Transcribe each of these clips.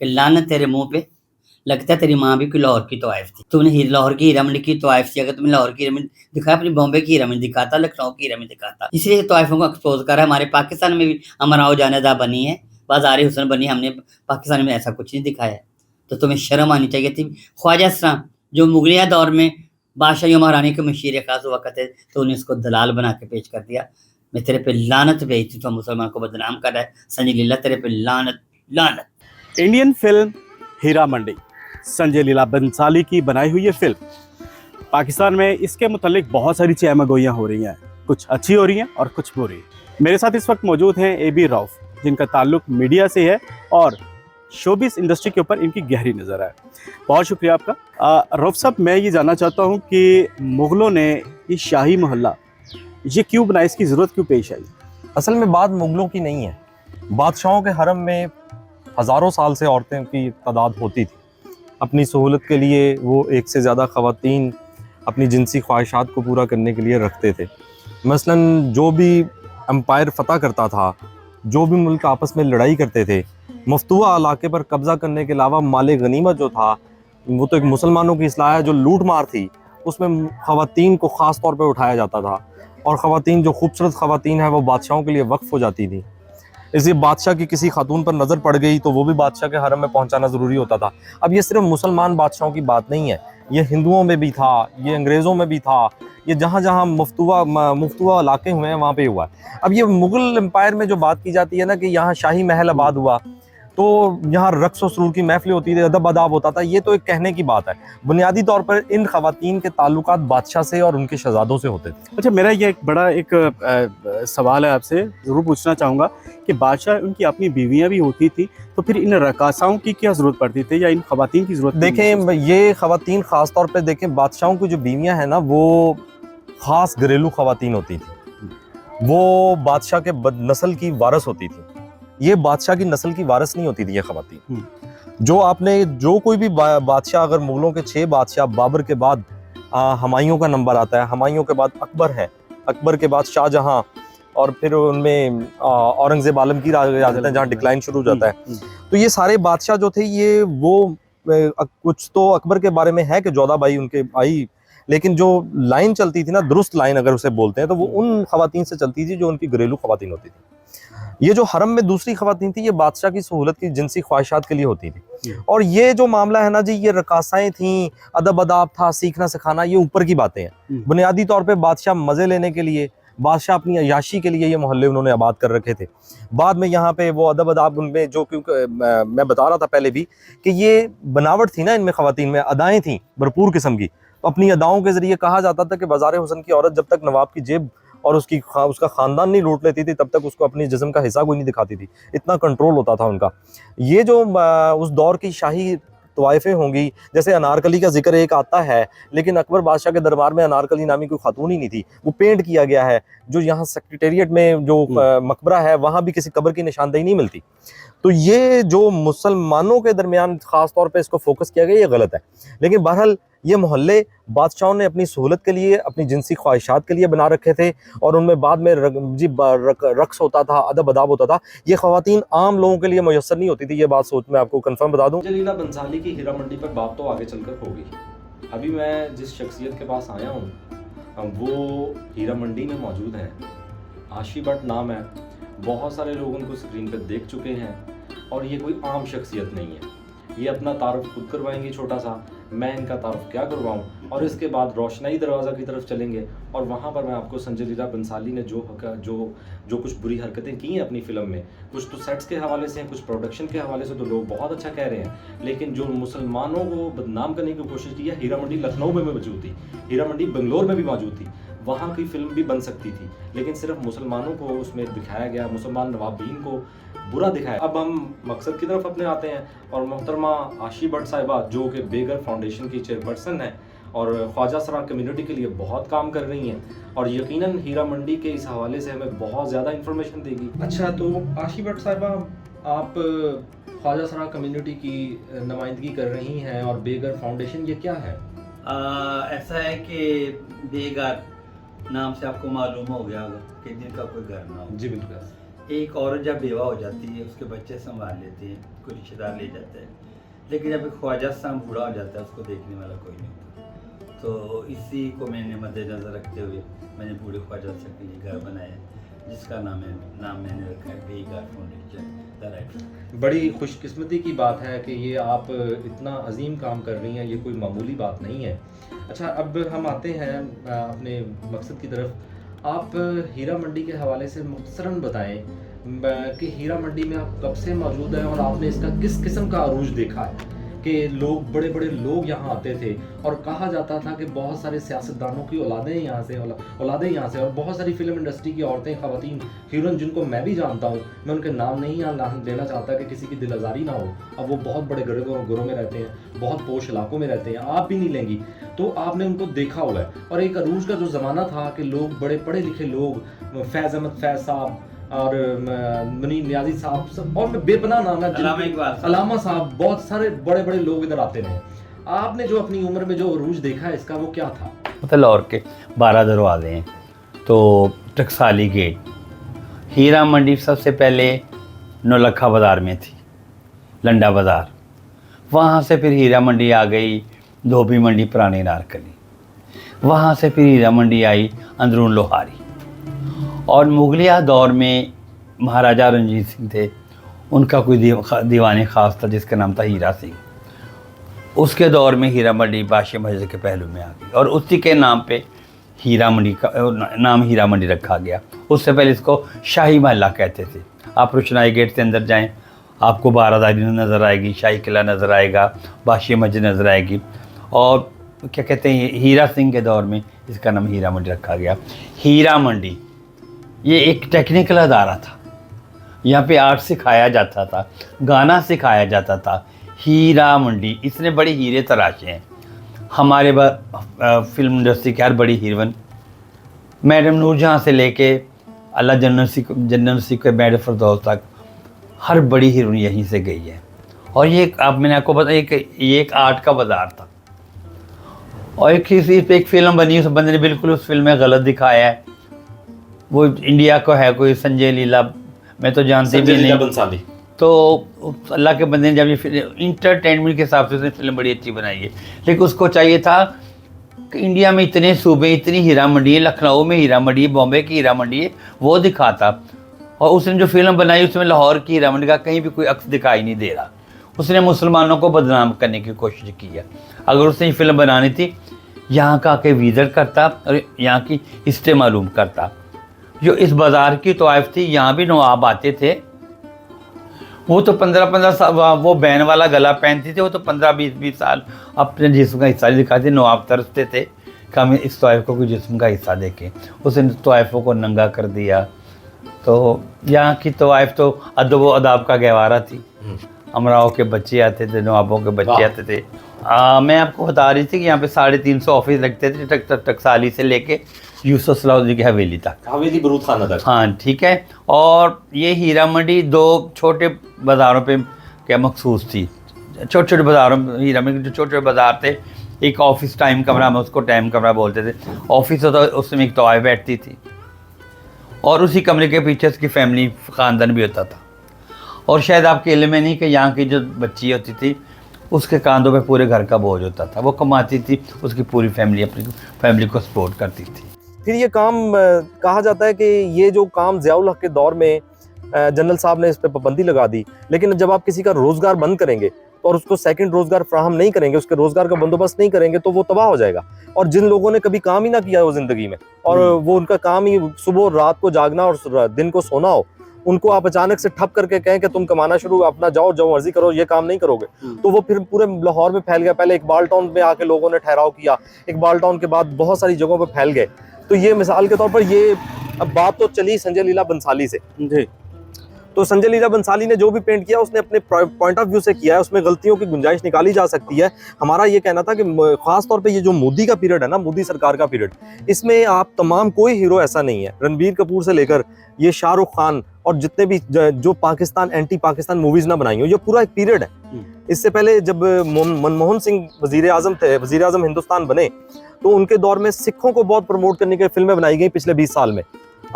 कि लानत तेरे मुंह पे, लगता है तेरी माँ भी कोई लाहौर की तवाइफ थी। तूने लाहौर की हीरा मंडी की तवाइफ थी, अगर तुमने लाहौर की हीरा मंडी दिखाया, अपनी बॉम्बे की हीरा मंडी दिखाता, लखनऊ की हीरा मंडी दिखाता। इसलिए तवाइफों को एक्सपोज करा। हमारे पाकिस्तान में भी अमराओ जानेदा बनी है, बाज़ार हुसैन बनी, हमने पाकिस्तान में ऐसा कुछ नहीं दिखाया। तो तुम्हें शर्म आनी चाहिए थी। ख्वाजा सरा जो मुगलिया दौर में बादशाही महारानी के मशीर खास हुआ करते, तो उन्हें उसको दलाल बना के पेश कर दिया। मैं तेरे पे लानत भेजती, तो मुसलमान को बदनाम कर रहा है। संजय लीला तेरे पे लानत लानत। इंडियन फिल्म हीरा मंडी संजय लीला बंसाली की बनाई हुई ये फिल्म, पाकिस्तान में इसके मुतालिक बहुत सारी चहमगोइयाँ हो रही हैं, कुछ अच्छी हो रही हैं और कुछ बुरी। मेरे साथ इस वक्त मौजूद हैं AB रऊफ, जिनका ताल्लुक मीडिया से है और शोबिस इंडस्ट्री के ऊपर इनकी गहरी नज़र है। बहुत शुक्रिया आपका। रऊफ साहब, मैं ये जानना चाहता हूँ कि मुग़लों ने ये शाही मोहल्ला ये क्यों बनाया, इसकी ज़रूरत क्यों पेश आई? असल में बात मुगलों की नहीं है। बादशाहों के हरम में हज़ारों साल से औरतें की तादाद होती थी। अपनी सहूलत के लिए वो एक से ज़्यादा ख़वातीन अपनी जिनसी ख्वाहिशात को पूरा करने के लिए रखते थे। मसलन जो भी एम्पायर फ़तह करता था, जो भी मुल्क आपस में लड़ाई करते थे, मफतूआ इलाके पर कब्ज़ा करने के अलावा माले गनीमत जो था, वो तो एक मुसलमानों की इस्लाह है। जो लूट मार थी उसमें ख़वातीन को ख़ास तौर पर उठाया जाता था, और ख़वातीन जो खूबसूरत ख़वातीन हैं वो बादशाहों के लिए वक्फ हो जाती थी। इसलिए बादशाह की किसी खातून पर नज़र पड़ गई तो वो भी बादशाह के हरम में पहुंचाना ज़रूरी होता था। अब ये सिर्फ मुसलमान बादशाहों की बात नहीं है, ये हिंदुओं में भी था, ये अंग्रेज़ों में भी था, ये जहाँ जहाँ मुफ्तुआ इलाके हुए हैं वहाँ पे हुआ है। अब ये मुग़ल एम्पायर में जो बात की जाती है ना कि यहाँ शाही महल आबाद हुआ, तो यहाँ रक्स और सुरूर की महफिलें होती थी, अदब अदाब होता था, ये तो एक कहने की बात है। बुनियादी तौर पर इन ख़वातीन के ताल्लुकात बादशाह से और उनके शहजादों से होते थे। अच्छा, मेरा ये एक बड़ा सवाल है, आपसे ज़रूर पूछना चाहूँगा कि बादशाह उनकी अपनी बीवियाँ भी होती थी, तो फिर इन रकासाओं की क्या ज़रूरत पड़ती थी या इन ख़वातीन की ज़रूरत? देखें, ये ख़वातीन ख़ास तौर पे देखें, बादशाहों की जो बीवियाँ हैं ना वो ख़ास घरेलू ख़वातीन होती थी। वो बादशाह के नस्ल की वारिस होती थी। ये बादशाह की नस्ल की वारिस नहीं होती थी ये ख़वातीन। जो कोई भी बादशाह, अगर मुग़लों के 6 बादशाह, बाबर के बाद हुमायूं का नंबर आता है, हुमायूं के बाद अकबर है, अकबर के बाद शाहजहां, और फिर उनमें औरंगज़ेब आलमगीर आ जाते हैं जहाँ डिक्लाइन शुरू हो जाता है। तो ये सारे बादशाह जो थे ये वो कुछ तो अकबर के बारे में है कि जोधा बाई उनके आई, लेकिन जो लाइन चलती थी ना, दुरुस्त लाइन अगर उसे बोलते हैं, तो वो उन ख़वातीन से चलती थी जो उनकी घरेलू ख़वातीन होती थी। ये जो हरम में दूसरी ख़वातीन थी, ये बादशाह की सहूलत की जिनसी ख्वाहिशात के लिए होती थी। और ये जो मामला है ना जी, ये रकासाएँ थीं, अदब अदाब था, सीखना सिखाना, ये ऊपर की बातें हैं। बुनियादी तौर पे बादशाह मज़े लेने के लिए, बादशाह अपनी अय्याशी के लिए ये मोहल्ले उन्होंने आबाद कर रखे थे। बाद में यहाँ पे वो अदब अदाब उनमें जो, क्योंकि मैं बता रहा था पहले भी कि ये बनावट थी ना इनमें, ख़वातीन में अदाएँ थीं भरपूर किस्म की। तो अपनी अदाओं के ज़रिए कहा जाता था कि बाज़ार हुस्न की औरत जब तक नवाब की जेब और उसका ख़ानदान नहीं लूट लेती थी, तब तक उसको अपनी जिस्म का हिस्सा कोई नहीं दिखाती थी। इतना कंट्रोल होता था उनका। ये जो उस दौर की शाही तवाइफें होंगी, जैसे अनारकली का जिक्र एक आता है, लेकिन अकबर बादशाह के दरबार में अनारकली नामी कोई खातून ही नहीं थी। वो पेंट किया गया है। जो यहाँ सेक्रेटेरिएट में जो मकबरा है, वहाँ भी किसी कब्र की निशानदेही नहीं मिलती। तो ये जो मुसलमानों के दरमियान ख़ास तौर पे इसको फोकस किया गया, ये गलत है। लेकिन बहरहाल ये मोहल्ले बादशाहों ने अपनी सहूलत के लिए, अपनी जिनसी ख्वाहिशात के लिए बना रखे थे, और उनमें बाद में रक्स होता था, अदब अदाब होता था। ये ख़वातीन आम लोगों के लिए मुयस्सर नहीं होती थी। ये बात सोच मैं आपको कंफर्म बता दूं। संजय लीला बंसाली की हीरा मंडी पर बात तो आगे चलकर होगी। अभी मैं जिस शख्सियत के पास आया हूँ वो हीरा मंडी में मौजूद हैं। आशी भट्ट नाम है। बहुत सारे लोग उनको स्क्रीन पर देख चुके हैं, और ये कोई आम शख्सियत नहीं है। ये अपना तारुफ खुद करवाएंगे छोटा सा, मैं इनका तारुफ क्या करवाऊं, और इसके बाद रोशनाई दरवाज़ा की तरफ चलेंगे, और वहाँ पर मैं आपको संजय लीला बंसाली ने जो कुछ बुरी हरकतें की हैं अपनी फ़िल्म में, कुछ तो सेट्स के हवाले से हैं, कुछ प्रोडक्शन के हवाले से तो लोग बहुत अच्छा कह रहे हैं, लेकिन जो मुसलमानों को बदनाम करने की कोशिश की है, हीरा मंडी लखनऊ में मौजूद थी, हीरा मंडी बेंगलोर में भी मौजूद थी, वहाँ की फ़िल्म भी बन सकती थी, लेकिन सिर्फ मुसलमानों को उसमें दिखाया गया, मुसलमान नवाबीन को बुरा दिखाया। अब हम मकसद की तरफ अपने आते हैं, और मोहतरमा आशी भट्ट साहिबा जो कि बेगर फाउंडेशन की चेयरपर्सन है और ख्वाजा सरा कम्युनिटी के लिए बहुत काम कर रही हैं, और यकीनन हीरा मंडी के इस हवाले से हमें बहुत ज़्यादा इन्फॉर्मेशन देगी। अच्छा, तो आशी भट्ट साहिबा, आप ख्वाजा सरा कम्युनिटी की नुमाइंदगी कर रही हैं, और बेगर फाउंडेशन ये क्या है? ऐसा है कि बेघर नाम से आपको मालूम हो गया होगा कि जिनका कोई घर ना हो। जी बिल्कुल। एक औरत जब बेवा हो जाती है उसके बच्चे संभाल लेते हैं, कोई रिश्तेदार ले जाता है, लेकिन जब एक ख्वाजा साहब बूढ़ा हो जाता है उसको देखने वाला कोई नहीं होता। तो इसी को मैंने मद्देनज़र रखते हुए मैंने बूढ़े ख्वाजा साहब के लिए घर बनाया, जिसका नाम मैंने रखा है बेगार फाउंडेशन द राइट। बड़ी खुशकिस्मती की बात है कि ये आप इतना अजीम काम कर रही हैं, ये कोई मामूली बात नहीं है। अच्छा, अब हम आते हैं अपने मकसद की तरफ। आप हीरा मंडी के हवाले से मुख्तसरन बताएं कि हीरा मंडी में आप कब से मौजूद हैं और आपने इसका किस किस्म का अरूज देखा है कि लोग बड़े बड़े लोग यहाँ आते थे और कहा जाता था कि बहुत सारे सियासतदानों की औलादें यहाँ से और बहुत सारी फिल्म इंडस्ट्री की औरतें, ख़वातीन, हीरोइन जिनको मैं भी जानता हूँ, मैं उनके नाम नहीं यहाँ लेना चाहता कि किसी की दिल आज़ारी ना हो। अब वो बहुत बड़े घरों में रहते हैं, बहुत पोश इलाकों में रहते हैं, आप भी नहीं लेंगी, तो आपने उनको देखा हुआ है। और एक अरूज का जो ज़माना था कि लोग बड़े पढ़े लिखे लोग, फैज़ अहमद फैज़ साहब और मुनीर नियाज़ी साहब सब, और मैं बेपनाह नाम है, अलामा साहब, बहुत सारे बड़े बड़े लोग इधर आते हैं। आपने जो अपनी उम्र में जो अरूज देखा है इसका वो क्या था? मतलब लाहौर के 12 दरवाजे हैं, तो टकसाली गेट, हीरा मंडी सबसे पहले नौलखा बाज़ार में थी, लंडा बाज़ार, वहाँ से फिर हीरा मंडी आ गई, धोबी मंडी पुरानी नारकली, वहाँ से फिर हीरा मंडी आई अंदरून लोहारी। और मुगलिया दौर में महाराजा रंजीत सिंह थे, उनका कोई दीवाने ख़ास था जिसका नाम था हीरा सिंह। उसके दौर में हीरा मंडी बादशाह मस्जिद के पहलू में आ गई और उसी के नाम पे हीरा मंडी का नाम हीरा मंडी रखा गया। उससे पहले इसको शाही महल्ला कहते थे। आप रोशनाई गेट से अंदर जाएं, आपको बारादारी नज़र आएगी, शाही किला नज़र आएगा, बादशाह मस्जिद नज़र आएगी। और क्या कहते हैं, हीरा सिंह के दौर में इसका नाम हीरा मंडी रखा गया। हीरा मंडी ये एक टेक्निकल अदारा था, यहाँ पे आर्ट सिखाया जाता था, गाना सिखाया जाता था। हीरा मंडी, इसने बड़े हीरे तराशे हैं। हमारे फिल्म इंडस्ट्री की हर बड़ी हीरोइन, मैडम नूरजहां से लेके अल्लाह जन्नत नसीब के मैडम फिरदौस तक, हर बड़ी हीरोइन यहीं से गई है। और ये मैंने आपको बताया कि ये एक आर्ट का बाज़ार था। और एक फिल्म बनी, उस बंदे ने बिल्कुल उस फिल्म में गलत दिखाया है। वो इंडिया को है कोई संजय लीला, मैं तो जानती भी नहीं, बंसाली। तो अल्लाह के बंदे ने जब ये फिल्म इंटरटेनमेंट के हिसाब से उसने फिल्म बड़ी अच्छी बनाई है, लेकिन उसको चाहिए था कि इंडिया में इतने सूबे, इतनी हीरा मंडी है, लखनऊ में हीरा मंडी है, बॉम्बे की हीरा मंडी है, वो दिखाता। और उसने जो फिल्म बनाई उसमें लाहौर की हीरा मंडी का कहीं भी कोई अक्स दिखाई नहीं दे रहा। उसने मुसलमानों को बदनाम करने की कोशिश की है। अगर उसने ये फिल्म बनानी थी, यहाँ का आके विज़िट करता और यहाँ की हिस्ट्री मालूम करता। जो इस बाज़ार की तवाइफ थी, यहाँ भी नवाब आते थे, वो तो 15-15 साल वो बैन वाला गला पहनती थे, वो तो 15-20 साल अपने जिस्म का हिस्सा दिखाते। नवाब तरसते थे कि हम इस तवाइफ को कोई जिस्म का हिस्सा देखें। उसने तवाइफों को नंगा कर दिया। तो यहाँ की तवाइफ तो अदब व अदाब का गहवारा थी। अमराओं के बच्चे आते थे, नवाबों के बच्चे आते थे। मैं आपको बता रही थी कि यहाँ पे 350 ऑफिस लगते थे, टकसाली से लेके यूसुफ सलाहुद्दीन की हवेली तक, हवेली बरूद खाना तक। हाँ, ठीक है। और ये हीरा मंडी 2 छोटे बाज़ारों पे क्या मखसूस थी। छोटे छोटे बाज़ारों में हीरा मंडी जो छोटे छोटे बाज़ार थे, एक ऑफिस टाइम कमरा में, उसको टाइम कमरा बोलते थे। ऑफिस होता, उसमें एक तवाइफ बैठती थी और उसी कमरे के पीछे उसकी फैमिली, ख़ानदान भी होता था। और शायद आपके इल्म में नहीं कि यहाँ की जो बच्ची होती थी, उसके कांधों पे पूरे घर का बोझ होता था। वो कमाती थी, उसकी पूरी फैमिली अपनी फैमिली को सपोर्ट करती थी। फिर ये काम कहा जाता है कि ये जो काम ज़ियाउल हक के दौर में जनरल साहब ने इस पर पाबंदी लगा दी, लेकिन जब आप किसी का रोज़गार बंद करेंगे और उसको सेकंड रोज़गार फ्राहम नहीं करेंगे, उसके रोज़गार का बंदोबस्त नहीं करेंगे, तो वो तबाह हो जाएगा। और जिन लोगों ने कभी काम ही ना किया हो ज़िंदगी में, और वो उनका काम ही सुबह रात को जागना और दिन को सोना हो, उनको आप अचानक से ठप करके कहें कि तुम कमाना शुरू, अपना जाओ जो मर्जी करो, ये काम नहीं करोगे, तो वो फिर पूरे लाहौर में फैल गया। पहले इकबाल टाउन में आके लोगों ने ठहराव किया, इकबाल टाउन के बाद बहुत सारी जगहों पर फैल गए। तो ये मिसाल के तौर पर ये अब बात तो चली संजय लीला बंसाली से जी। तो संजय लीला बंसाली ने जो भी पेंट किया उसने अपने पॉइंट ऑफ व्यू से किया है, उसमें गलतियों की गुंजाइश निकाली जा सकती है। हमारा ये कहना था कि खास तौर पे ये जो मोदी का पीरियड है ना, मोदी सरकार का पीरियड, इसमें आप तमाम कोई हीरो ऐसा नहीं है, रणबीर कपूर से लेकर ये शाहरुख खान और जितने भी जो पाकिस्तान एंटी पाकिस्तान मूवीज ना बनाई हो, ये पूरा एक पीरियड है। इससे पहले जब मनमोहन सिंह वजीर आजम थे, वजीर आजम हिंदुस्तान बने, तो उनके दौर में सिखों को बहुत प्रमोट करने की फिल्में बनाई गई पिछले 20 साल में।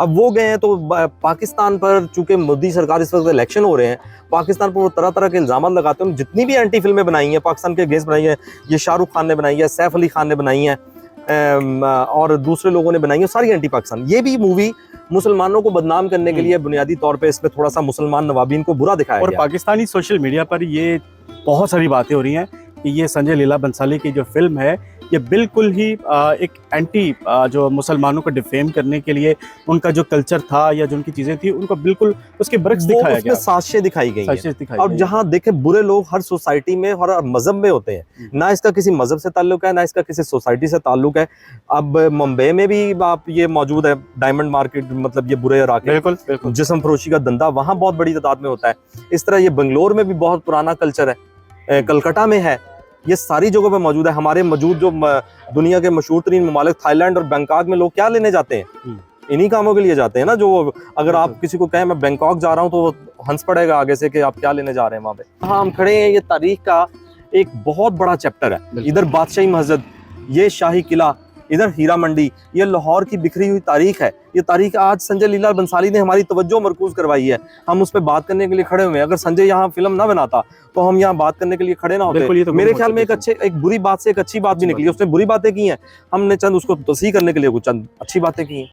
अब वो गए हैं तो पाकिस्तान पर, चूंकि मोदी सरकार इस वक्त इलेक्शन हो रहे हैं, पाकिस्तान पर वो तरह तरह के इल्जाम लगाते हैं। जितनी भी एंटी फिल्में बनाई हैं पाकिस्तान के अगेंस्ट बनाई है, ये शाहरुख खान ने बनाई है, सैफ अली खान ने बनाई है और दूसरे लोगों ने बनाई है, सारी एंटी पाकिस्तान। ये भी मूवी मुसलमानों को बदनाम करने के लिए बुनियादी तौर पे इसमें थोड़ा सा मुसलमान नवाबीन को बुरा दिखाया और गया। पाकिस्तानी सोशल मीडिया पर ये बहुत सारी बातें हो रही हैं कि ये संजय लीला बंसाली की जो फिल्म है ये बिल्कुल ही एक एंटी जो मुसलमानों को डिफेम करने के लिए उनका जो कल्चर था या जो उनकी चीज़ें थी उनको बिल्कुल उसके बरक्स वो दिखाया उसमें गया, साजिशें दिखाई गई हैं। साजिश दिखाई और गई। जहाँ देखें बुरे लोग हर सोसाइटी में हर मजहब में होते हैं, ना इसका किसी मजहब से ताल्लुक है, ना इसका किसी सोसाइटी से ताल्लुक है। अब मुंबई में भी आप ये मौजूद है, डायमंड मार्केट, मतलब ये बुरे इलाके, बिल्कुल बिल्कुल जिस्म फरोशी का धंधा वहाँ बहुत बड़ी तादाद में होता है। इस तरह ये बंगलोर में भी बहुत पुराना कल्चर है, कलकत्ता में है, ये सारी जगहों पे मौजूद है। हमारे मौजूद जो दुनिया के मशहूर तरीन ममालिक थाईलैंड और बैंकॉक में लोग क्या लेने जाते हैं, इन्हीं कामों के लिए जाते हैं ना। जो अगर आप किसी को कहें मैं बैंकॉक जा रहा हूँ तो वो हंस पड़ेगा आगे से कि आप क्या लेने जा रहे हैं वहाँ पे। हाँ, हम खड़े हैं, ये तारीख का एक बहुत बड़ा चैप्टर है। इधर बादशाही मस्जिद, ये शाही किला, इधर हीरा मंडी, ये लाहौर की बिखरी हुई तारीख है। ये तारीख आज संजय लीला बंसाली ने हमारी तवज्जो मरकूज करवाई है। हम उस पर बात करने के लिए खड़े हुए हैं। अगर संजय यहाँ फिल्म ना बनाता तो हम यहाँ बात करने के लिए खड़े ना होते। तो मेरे ख्याल में एक बुरी बात से एक अच्छी बात भी निकली। उसने बुरी बातें की हैं, हमने चंद उसको तस्हीह करने के लिए कुछ चंद अच्छी बातें की हैं।